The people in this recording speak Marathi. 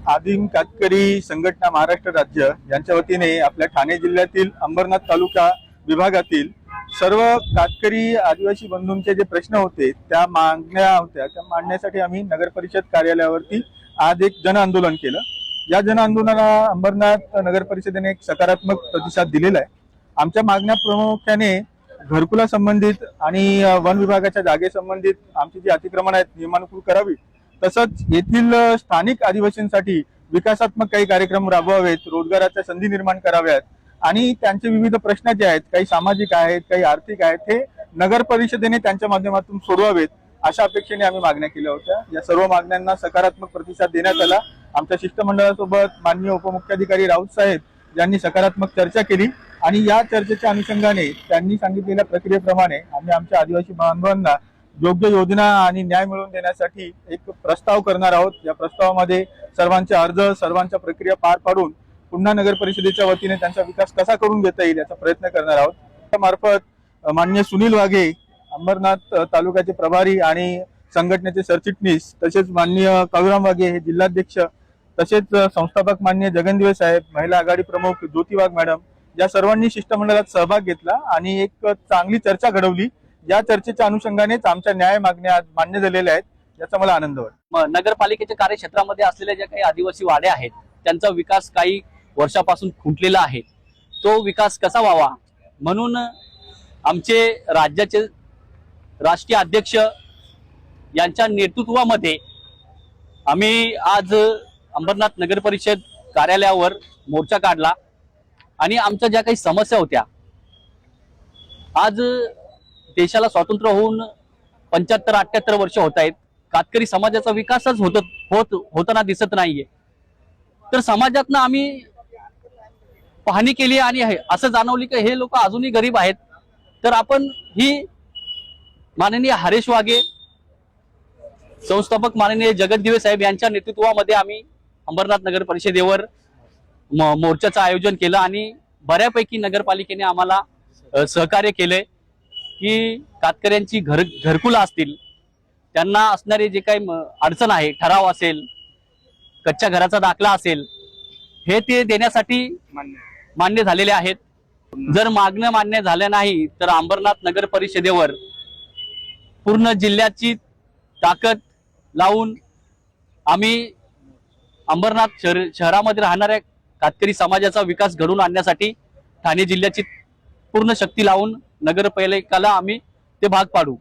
आदिम कातकरी संघटना महाराष्ट्र राज्य यांच्या वतीने आपल्या ठाणे जिल्ह्यातील अंबरनाथ तालुका विभागातील सर्व कातकरी आदिवासी बंधूंचे जे प्रश्न होते त्या मागण्या होत्या त्या मांडण्यासाठी आम्ही नगर परिषद कार्यालयावरती आज एक जन आंदोलन केलं। या जन आंदोलनाला अंबरनाथ नगर परिषदेने एक सकारात्मक प्रतिसाद दिलेला आहे। आमच्या मागण्या प्रामुख्याने घरकुला संबंधित आणि वन विभागाच्या जागे संबंधित आमची जी अतिक्रमण आहेत नियमानुकूल करावी, तसंच येथील स्थानिक आदिवासींसाठी विकासात्मक काही कार्यक्रम राबवावेत, रोजगाराच्या संधी निर्माण कराव्यात आणि त्यांचे विविध प्रश्न जे आहेत काही सामाजिक आहेत काही आर्थिक आहेत हे नगर परिषदेने त्यांच्या माध्यमातून सोडवावेत अशा अपेक्षेने आम्ही मागण्या केल्या होत्या। या सर्व मागण्यांना सकारात्मक प्रतिसाद देण्यात आला। आमच्या शिष्टमंडळासोबत माननीय उपमुख्याधिकारी राऊत साहेब यांनी सकारात्मक चर्चा केली आणि या चर्चेच्या अनुषंगाने त्यांनी सांगितलेल्या प्रक्रियेप्रमाणे आम्ही आमच्या आदिवासी बांधवांना योग्य योजना आणि न्याय मिळवून देण्यासाठी एक प्रस्ताव करणार आहोत। या प्रस्तावामध्ये सर्वांचे अर्ज सर्वांच्या प्रक्रिया पार पाडून पुन्हा नगर परिषदेच्या वतीने त्यांचा विकास कसा करून घेता येईल याचा प्रयत्न करणार आहोत। त्यामार्फत माननीय सुनील वाघे अंबरनाथ तालुक्याचे प्रभारी आणि संघटनेचे सरचिटणीस, तसेच माननीय कविराम वाघे हे जिल्हाध्यक्ष, तसेच संस्थापक माननीय जगनदिवे साहेब, महिला आघाडी प्रमुख ज्योती वाघ मॅडम या सर्वांनी शिष्टमंडळात सहभाग घेतला आणि एक चांगली चर्चा घडवली। या चर्चेच्या अनुषंगानेच आमच्या न्याय मागण्या मान्य झालेल्या आहेत, याचा मला आनंद वाटतो। नगरपालिकेच्या कार्यक्षेत्रामध्ये असलेल्या ज्या काही आदिवासी वाड्या आहेत त्यांचा विकास काही वर्षापासून खुंटलेला आहे, तो विकास कसा व्हावा म्हणून आमचे राज्याचे राष्ट्रीय अध्यक्ष यांच्या नेतृत्वामध्ये आम्ही आज अंबरनाथ नगर परिषद कार्यालयावर मोर्चा काढला आणि आमच्या ज्या काही समस्या होत्या, आज देशाला स्वातंत्र्य होऊन 75-78 वर्ष होत आहेत, कातकरी समाजाचा विकासच होताना दिसत नाहीये। तर समाजातनं आम्ही पाहणी केली आणि असं जाणवली की हे लोक अजूनही गरीब आहेत। तर आपण ही माननीय हरेश वाघे, संस्थापक माननीय जगनदिवे साहेब यांच्या नेतृत्वामध्ये आम्ही अंबरनाथ नगर परिषदेवर मोर्चाचं आयोजन केलं आणि बऱ्यापैकी नगरपालिकेने आम्हाला सहकार्य केलंय की कातकऱ्यांची घरकुला असतील, त्यांना असणारे जे काही अडचण आहे, ठराव असेल, कच्च्या घराचा दाखला असेल, हे ते देण्यासाठी मान्य झालेले आहेत। जर मागण्या मान्य झाल्या नाही तर अंबरनाथ नगर परिषदेवर पूर्ण जिल्ह्याची ताकद लावून आम्ही अंबरनाथ शहरामध्ये राहणाऱ्या कातकरी समाजाचा विकास घडवून आणण्यासाठी ठाणे जिल्ह्याची पूर्ण शक्ती लावून नगरपालिकेला आम्ही ते भाग पाडू।